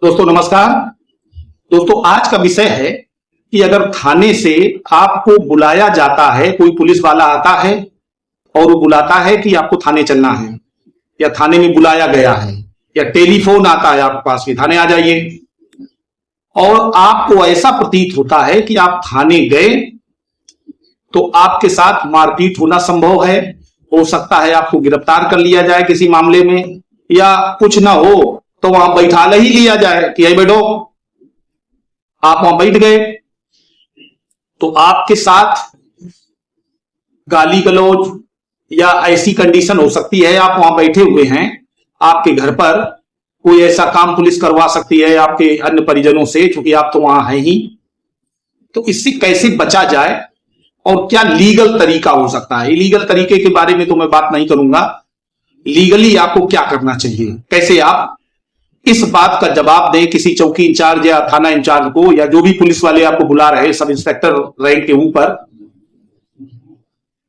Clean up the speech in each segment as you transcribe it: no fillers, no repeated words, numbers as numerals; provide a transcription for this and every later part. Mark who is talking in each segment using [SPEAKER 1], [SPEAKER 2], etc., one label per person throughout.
[SPEAKER 1] दोस्तों नमस्कार। दोस्तों आज का विषय है कि अगर थाने से आपको बुलाया जाता है, कोई पुलिस वाला आता है और वो बुलाता है कि आपको थाने चलना है या थाने में बुलाया गया है या टेलीफोन आता है आपके पास कि थाने आ जाइए, और आपको ऐसा प्रतीत होता है कि आप थाने गए तो आपके साथ मारपीट होना संभव है। हो सकता है आपको गिरफ्तार कर लिया जाए किसी मामले में, या कुछ ना हो तो वहां बैठा ही लिया जाए कि यही बैठो। आप वहां बैठ गए तो आपके साथ गाली गलौज या ऐसी कंडीशन हो सकती है, आप वहां बैठे हुए हैं, आपके घर पर कोई ऐसा काम पुलिस करवा सकती है आपके अन्य परिजनों से, क्योंकि आप तो वहां हैं ही। तो इससे कैसे बचा जाए और क्या लीगल तरीका हो सकता है, इलीगल तरीके के बारे में तो मैं बात नहीं करूंगा। लीगली आपको क्या करना चाहिए, कैसे आप इस बात का जवाब दें किसी चौकी इंचार्ज या थाना इंचार्ज को, या जो भी पुलिस वाले आपको बुला रहे हैं सब इंस्पेक्टर रैंक के ऊपर,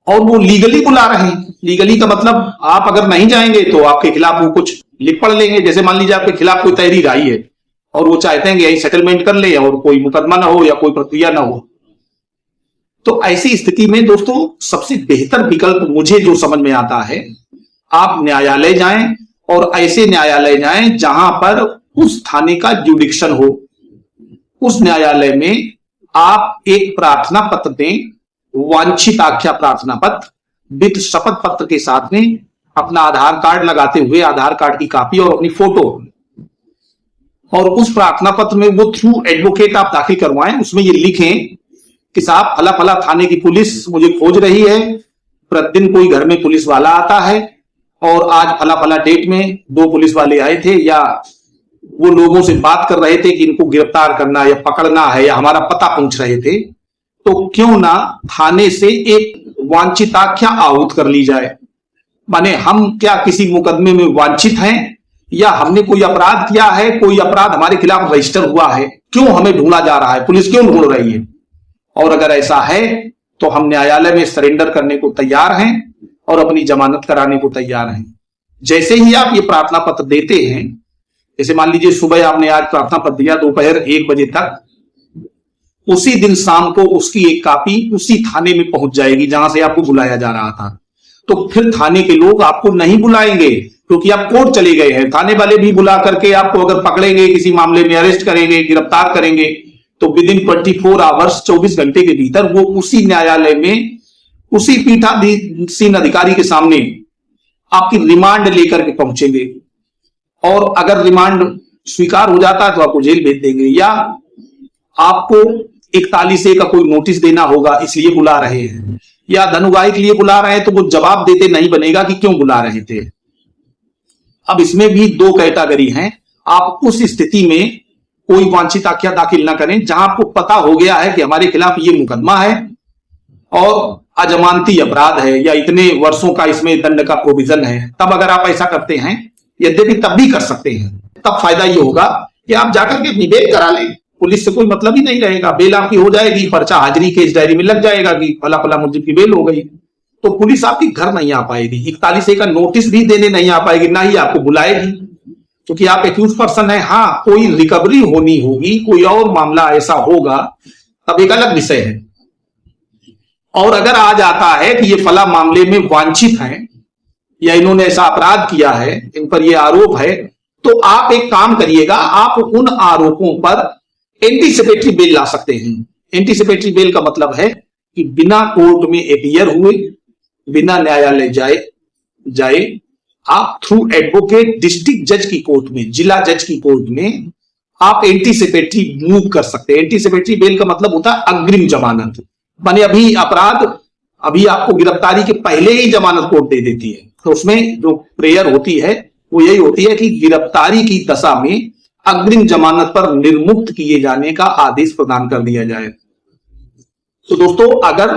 [SPEAKER 1] और वो लीगली बुला रहे हैं। लीगली का मतलब आप अगर नहीं जाएंगे तो आपके खिलाफ वो कुछ लिख पढ़ लेंगे। जैसे मान लीजिए आपके खिलाफ कोई तहरीर आई है और वो चाहते हैं कि यही सेटलमेंट कर ले और कोई मुकदमा ना हो या कोई प्रक्रिया ना हो, तो ऐसी स्थिति में दोस्तों सबसे बेहतर विकल्प मुझे जो समझ में आता है, आप न्यायालय जाएं, और ऐसे न्यायालय जाएं जहां पर उस थाने का जुडिक्शन हो। उस न्यायालय में आप एक प्रार्थना पत्र दें, वांछित आख्या प्रार्थना पत्र विद शपथ पत्र के साथ में, अपना आधार कार्ड लगाते हुए आधार कार्ड की कॉपी और अपनी फोटो, और उस प्रार्थना पत्र में वो थ्रू एडवोकेट आप दाखिल करवाएं। उसमें ये लिखें कि साहब फला फला थाने की पुलिस मुझे खोज रही है, प्रतिदिन कोई घर में पुलिस वाला आता है और आज फला फला डेट में 2 पुलिस वाले आए थे, या वो लोगों से बात कर रहे थे कि इनको गिरफ्तार करना या पकड़ना है या हमारा पता पूछ रहे थे, तो क्यों ना थाने से एक वांछिताख्या आहूत कर ली जाए। माने हम क्या किसी मुकदमे में वांछित हैं, या हमने कोई अपराध किया है, कोई अपराध हमारे खिलाफ रजिस्टर हुआ है, क्यों हमें ढूंढा जा रहा है, पुलिस क्यों ढूंढ रही है। और अगर ऐसा है तो हम न्यायालय में सरेंडर करने को तैयार हैं और अपनी जमानत कराने को तैयार हैं। जैसे ही आप ये प्रार्थना पत्र देते हैं, जैसे मान लीजिए सुबह आपने आज प्रार्थना पत्र दिया, दोपहर 1 बजे तक, उसी दिन शाम को उसकी एक कॉपी उसी थाने में पहुंच जाएगी जहां से आपको बुलाया जा रहा था। तो फिर थाने के लोग आपको नहीं बुलाएंगे क्योंकि आप कोर्ट चले गए हैं। थाने वाले भी बुला करके आपको अगर पकड़ेंगे, किसी मामले में अरेस्ट करेंगे, गिरफ्तार करेंगे, तो विद इन 24 आवर्स 24 घंटे के भीतर वो उसी न्यायालय में उसी पीठासीन अधिकारी के सामने आपकी रिमांड लेकर के पहुंचेंगे, और अगर रिमांड स्वीकार हो जाता है तो आपको जेल भेज देंगे, या आपको 41A का कोई नोटिस देना होगा इसलिए बुला रहे हैं, या धनुगाही के लिए बुला रहे हैं तो वो जवाब देते नहीं बनेगा कि क्यों बुला रहे थे। अब इसमें भी 2 कैटेगरी हैं। आप उस स्थिति में कोई वांछित आख्या दाखिल ना करें जहां आपको पता हो गया है कि हमारे खिलाफ ये मुकदमा है और अजमानती अपराध है, या इतने वर्षों का इसमें दंड का प्रोविजन है। तब अगर आप ऐसा करते हैं, यद्यपि तब भी कर सकते हैं, तब फायदा ये होगा कि आप जाकर के अपनी बेल करा लें, पुलिस से कोई मतलब ही नहीं रहेगा, बेल आपकी हो जाएगी, पर्चा हाजिरी केस डायरी में लग जाएगा कि फला फला मुलजिम की बेल हो गई, तो पुलिस आपके घर नहीं आ पाएगी, 41A का नोटिस भी देने नहीं आ पाएगी, ना ही आपको बुलाएगी, क्योंकि आप एक्यूज पर्सन है। हाँ, कोई रिकवरी होनी होगी, कोई और मामला ऐसा होगा, तब एक अलग विषय है। और अगर आ जाता है कि ये फला मामले में वांछित हैं या इन्होंने ऐसा अपराध किया है, इन पर ये आरोप है, तो आप एक काम करिएगा, आप उन आरोपों पर एंटीसिपेटरी बेल ला सकते हैं। एंटीसिपेटरी बेल का मतलब है कि बिना कोर्ट में अपीयर हुए, बिना न्यायालय जाए आप थ्रू एडवोकेट डिस्ट्रिक्ट जज की कोर्ट में, जिला जज की कोर्ट में आप एंटीसिपेटरी मूव कर सकते हैं। एंटीसिपेटरी बेल का मतलब होता है अग्रिम जमानत। माने अभी आपको गिरफ्तारी के पहले ही जमानत कोर्ट दे देती है, तो उसमें जो प्रेयर होती है वो यही होती है कि गिरफ्तारी की दशा में अग्रिम जमानत पर निर्मुक्त किए जाने का आदेश प्रदान कर दिया जाए। तो दोस्तों अगर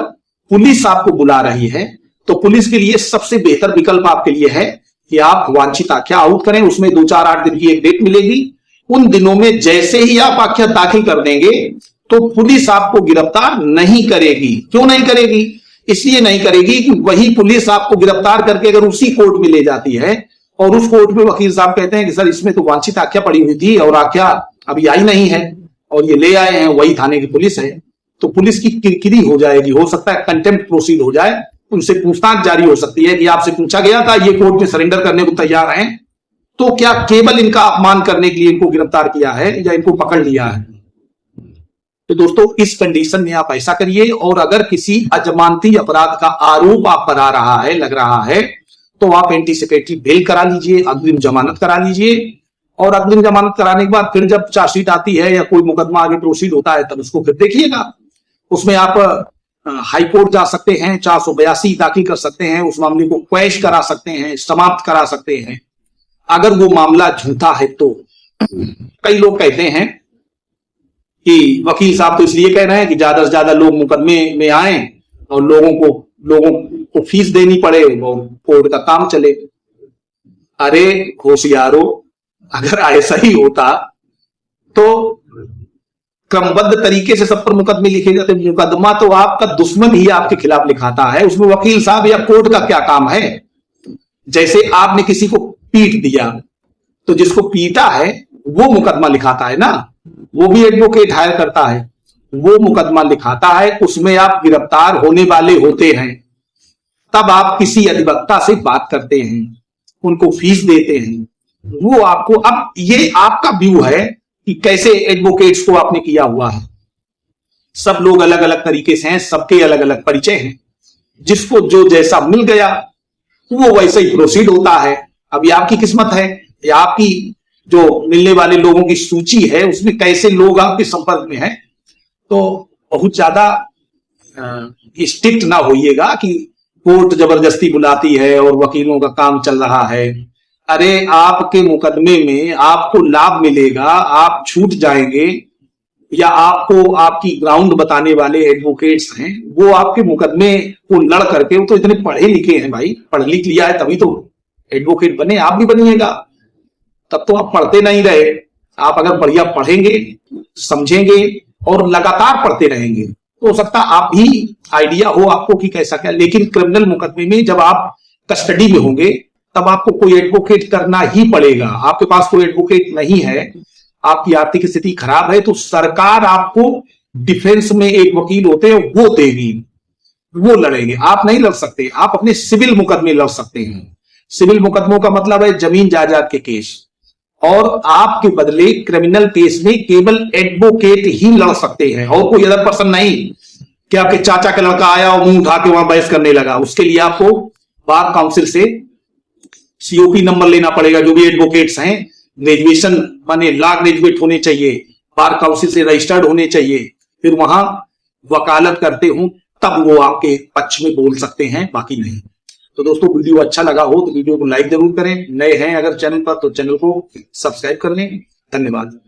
[SPEAKER 1] पुलिस आपको बुला रही है तो पुलिस के लिए सबसे बेहतर विकल्प आपके लिए है कि आप वांछित आख्या आहूत करें। उसमें 2-4-8 दिन की एक डेट मिलेगी। उन दिनों में जैसे ही आप आख्या दाखिल कर देंगे तो पुलिस आपको गिरफ्तार नहीं करेगी। क्यों नहीं करेगी? इसलिए नहीं करेगी कि वही पुलिस आपको गिरफ्तार करके अगर उसी कोर्ट में ले जाती है और उस कोर्ट में वकील साहब कहते हैं कि सर इसमें तो वांछित आज्ञा पड़ी हुई थी और आज्ञा अभी आई नहीं है और ये ले आए हैं, वही थाने की पुलिस है, तो पुलिस की किरकिरी हो जाएगी, हो सकता है कंटेम्प्ट प्रोसीड हो जाए, उनसे पूछताछ जारी हो सकती है कि आपसे पूछा गया था, ये कोर्ट में सरेंडर करने को तैयार हैं, तो क्या केवल इनका अपमान करने के लिए इनको गिरफ्तार किया है या इनको पकड़ लिया है। तो दोस्तों इस कंडीशन में आप ऐसा करिए, और अगर किसी अजमानती अपराध का आरोप आप पर आ रहा है, लग रहा है, तो आप एंटीसिपेटरी बेल करा लीजिए, अग्रिम जमानत करा लीजिए, और अग्रिम जमानत कराने के बाद फिर जब चार्जशीट आती है या कोई मुकदमा आगे प्रोसीड होता है तब उसको फिर देखिएगा। उसमें आप हाई कोर्ट जा सकते हैं, 482 दाखिल कर सकते हैं, उस मामले को क्वैश करा सकते हैं, समाप्त करा सकते हैं अगर वो मामला झूठा है तो। कई लोग कहते हैं कि वकील साहब तो इसलिए कह रहे हैं कि ज्यादा से ज्यादा लोग मुकदमे में आए और लोगों को फीस देनी पड़े और कोर्ट का काम चले। अरे होशियारो, अगर ऐसा ही होता तो क्रमबद्ध तरीके से सब पर मुकदमे लिखे जाते। मुकदमा तो आपका दुश्मन ही आपके खिलाफ लिखाता है, उसमें वकील साहब या कोर्ट का क्या काम है। जैसे आपने किसी को पीट दिया तो जिसको पीटा है वो मुकदमा लिखाता है ना, वो भी एडवोकेट हायर करता है, वो मुकदमा लिखाता है, उसमें आप गिरफ्तार होने वाले होते हैं, तब आप किसी अधिवक्ता से बात करते हैं, उनको फीस देते हैं, वो आपको। अब ये आपका व्यू है कि कैसे एडवोकेट्स को आपने किया हुआ है। सब लोग अलग अलग तरीके से हैं, सबके अलग अलग परिचय हैं, जिसको जो जैसा मिल गया वो वैसे ही प्रोसीड होता है। अब ये आपकी किस्मत है, या आपकी जो मिलने वाले लोगों की सूची है उसमें कैसे लोग आपके संपर्क में हैं। तो बहुत ज्यादा स्ट्रिक्ट ना होइएगा कि कोर्ट जबरदस्ती बुलाती है और वकीलों का काम चल रहा है। अरे आपके मुकदमे में आपको लाभ मिलेगा, आप छूट जाएंगे, या आपको आपकी ग्राउंड बताने वाले एडवोकेट्स हैं, वो आपके मुकदमे को लड़ करके, वो तो इतने पढ़े लिखे हैं भाई, पढ़ लिख लिया है तभी तो एडवोकेट बने, आप भी बनिएगा। तब तो आप पढ़ते नहीं रहे, आप अगर बढ़िया पढ़ेंगे, समझेंगे और लगातार पढ़ते रहेंगे तो हो सकता आप भी आइडिया हो आपको कि कैसा क्या। लेकिन क्रिमिनल मुकदमे में जब आप कस्टडी में होंगे तब आपको कोई एडवोकेट करना ही पड़ेगा। आपके पास कोई एडवोकेट नहीं है, आपकी आर्थिक स्थिति खराब है, तो सरकार आपको डिफेंस में एक वकील होते हैं वो देगी, वो लड़ेंगे, आप नहीं लड़ सकते। आप अपने सिविल मुकदमे लड़ सकते हैं। सिविल मुकदमों का मतलब है जमीन जायदाद के केस, और आपके बदले क्रिमिनल केस में केवल एडवोकेट ही लड़ सकते हैं और कोई अदर पर्सन नहीं। कि आपके चाचा का लड़का आया और मुंह उठा के वहां बहस करने लगा, उसके लिए आपको बार काउंसिल से सीओपी नंबर लेना पड़ेगा। जो भी एडवोकेट्स हैं, ग्रेजुएशन माने लॉ ग्रेजुएट होने चाहिए, बार काउंसिल से रजिस्टर्ड होने चाहिए, फिर वहां वकालत करते हो तब वो आपके पक्ष में बोल सकते हैं, बाकी नहीं। तो दोस्तों वीडियो अच्छा लगा हो तो वीडियो को लाइक जरूर करें, नए हैं अगर चैनल पर तो चैनल को सब्सक्राइब कर लें। धन्यवाद।